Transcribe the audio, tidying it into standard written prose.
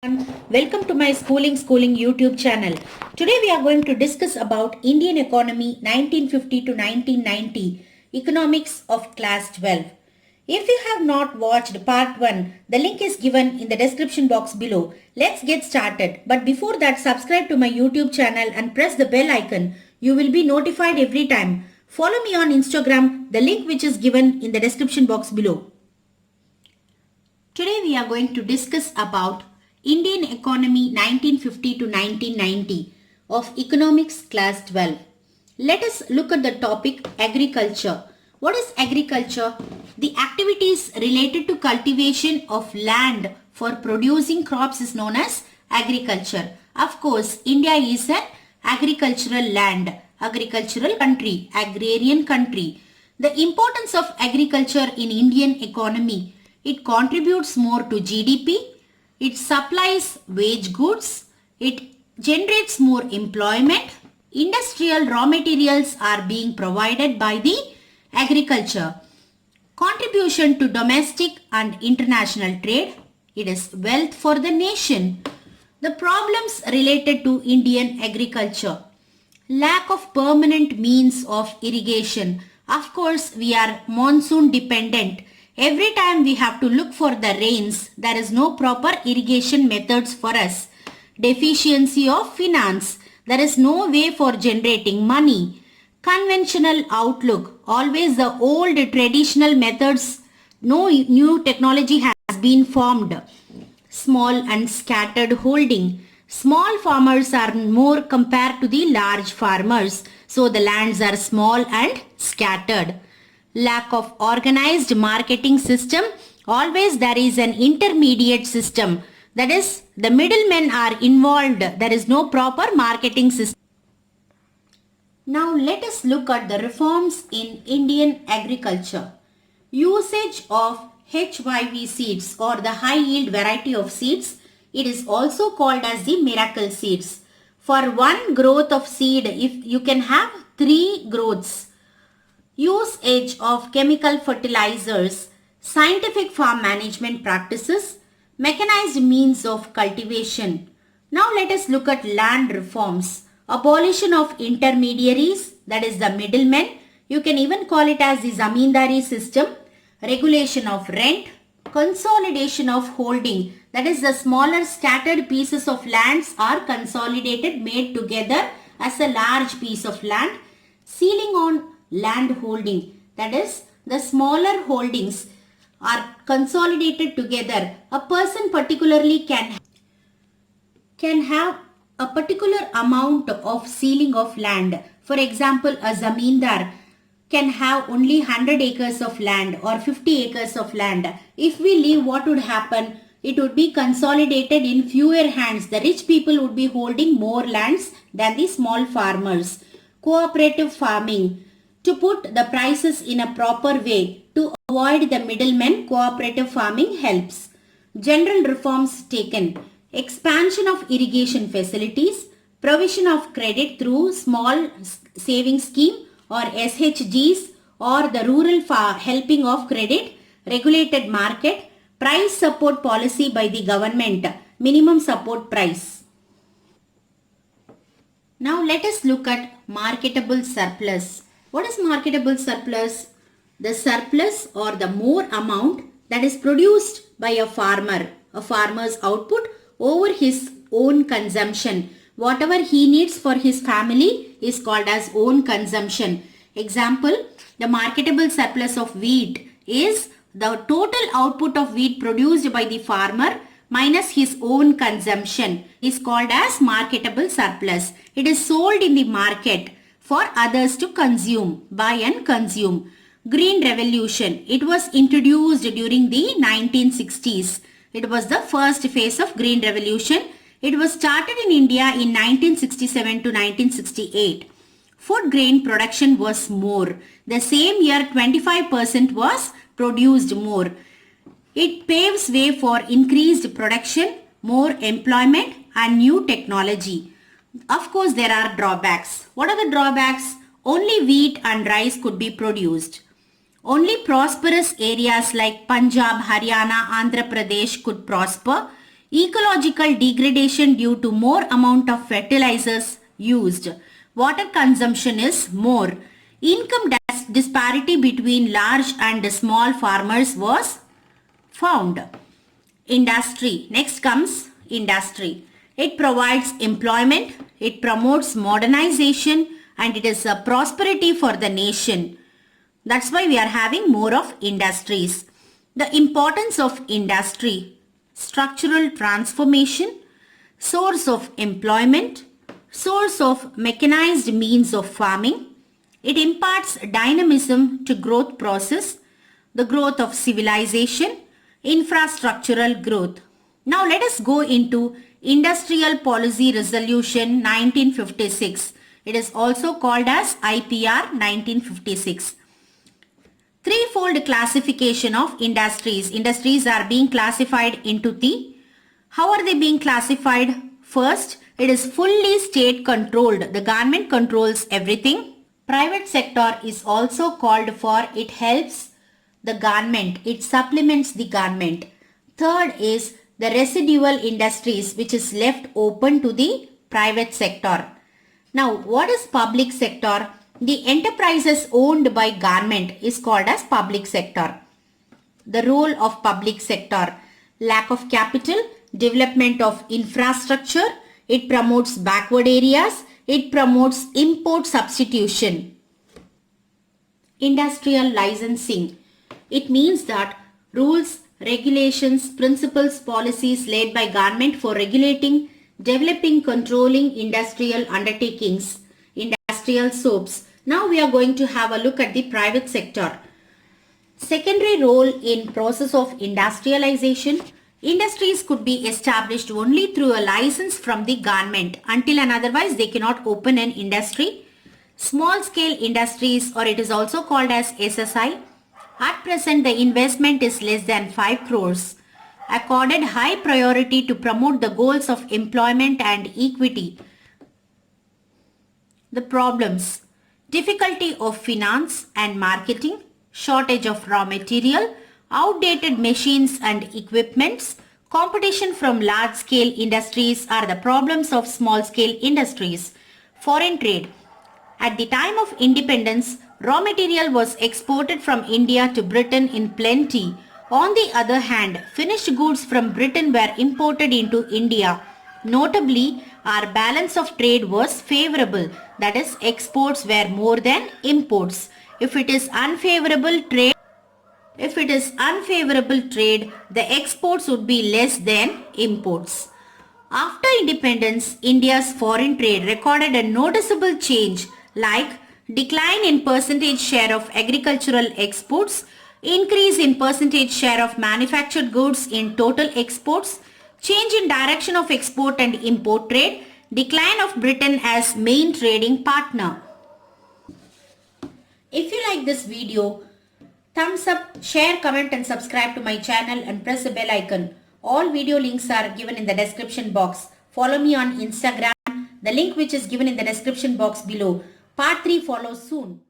Welcome to my Schooling YouTube channel. Today we are going to discuss about Indian economy 1950 to 1990, economics of class 12. If you have not watched part 1, the link is given in the description box below. Let's get started. But before that, subscribe to my YouTube channel and press the bell icon. You will be notified every time. Follow me on Instagram, the link which is given in the description box below. Today we are going to discuss about Indian economy 1950 to 1990 of economics class 12. Let us look at the topic agriculture. What is agriculture? The activities related to cultivation of land for producing crops is known as agriculture. Of course, India is an agricultural land, agricultural country, agrarian country. The importance of agriculture in Indian economy, it contributes more to GDP, it supplies wage goods, it generates more employment, industrial raw materials are being provided by the agriculture. Contribution to domestic and international trade, it is wealth for the nation. The problems related to Indian agriculture. Lack of permanent means of irrigation. Of course, we are monsoon dependent. Every time we have to look for the rains, there is no proper irrigation methods for us. Deficiency of finance. There is no way for generating money. Conventional outlook. Always the old traditional methods. No new technology has been formed. Small and scattered holding. Small farmers are more compared to the large farmers. So the lands are small and scattered. Lack of organized marketing system. Always there is an intermediate system. That is, the middlemen are involved. There is no proper marketing system. Now let us look at the reforms in Indian agriculture. Usage of HYV seeds or the high yield variety of seeds. It is also called as the miracle seeds. For one growth of seed, if you can have 3 growths. Usage of chemical fertilizers, scientific farm management practices, mechanized means of cultivation. Now let us look at land reforms. Abolition of intermediaries, that is the middlemen. You can even call it as the zamindari system. Regulation of rent, consolidation of holding, that is the smaller scattered pieces of lands are consolidated, made together as a large piece of land. Ceiling on land holding, that is the smaller holdings are consolidated together. A person particularly can have a particular amount of ceiling of land. For example, a zamindar can have only 100 acres of land or 50 acres of land. If we leave, what would happen? It would be consolidated in fewer hands. The rich people would be holding more lands than the small farmers. Cooperative farming. To put the prices in a proper way to avoid the middlemen, cooperative farming helps. General reforms taken. Expansion of irrigation facilities, provision of credit through small saving scheme or SHGs or the rural helping of credit, regulated market, price support policy by the government, minimum support price. Now let us look at marketable surplus. What is marketable surplus? The surplus or the more amount that is produced by a farmer's output over his own consumption. Whatever he needs for his family is called as own consumption. Example, the marketable surplus of wheat is the total output of wheat produced by the farmer minus his own consumption is called as marketable surplus. It is sold in the market for others to consume, buy and consume. Green Revolution. It was introduced during the 1960s. It was the first phase of Green Revolution. It was started in India in 1967 to 1968. Food grain production was more. The same year 25% was produced more. It paves way for increased production, more employment and new technology. Of course, there are drawbacks. What are the drawbacks? Only wheat and rice could be produced. Only prosperous areas like Punjab, Haryana, Andhra Pradesh could prosper. ecological degradation due to more amount of fertilizers used, water consumption is more, income disparity between large and small farmers was found. Industry. Next comes industry. It provides employment, it promotes modernization, and it is a prosperity for the nation. That's why we are having more of industries. The importance of industry: structural transformation, source of employment, source of mechanized means of farming. It imparts dynamism to growth process, the growth of civilization, infrastructural growth. Now let us go into Industrial Policy Resolution 1956. It is also called as IPR 1956. Threefold classification of industries. Industries are being classified into how are they being classified? First, it is fully state controlled. The government controls everything. Private sector is also called for it helps the government. It supplements the government. Third is the residual industries which is left open to the private sector. Now, what is public sector? The enterprises owned by government is called as public sector. The role of public sector: lack of capital, development of infrastructure, it promotes backward areas, it promotes import substitution. Industrial licensing. It means that rules, regulations, principles, policies laid by government for regulating, developing, controlling industrial undertakings, industrial soaps. Now we are going to have a look at the private sector. Secondary role in process of industrialization. Industries could be established only through a license from the government. Until and otherwise they cannot open an industry. Small scale industries, or it is also called as SSI. At present the investment is less than 5 crores. Accorded high priority to promote the goals of employment and equity. The problems: difficulty of finance and marketing, shortage of raw material, outdated machines and equipments, competition from large-scale industries are the problems of small-scale industries. Foreign trade. At the time of independence, raw material was exported from India to Britain in plenty. On the other hand, finished goods from Britain were imported into India. Notably, our balance of trade was favorable, that is, exports were more than imports. If it is unfavorable trade, the exports would be less than imports. After independence, India's foreign trade recorded a noticeable change, like decline in percentage share of agricultural exports, increase in percentage share of manufactured goods in total exports, change in direction of export and import trade, decline of Britain as main trading partner. If you like this video, thumbs up, share, comment and subscribe to my channel and press the bell icon. All video links are given in the description box. Follow me on Instagram, the link which is given in the description box below. Part 3 follows soon.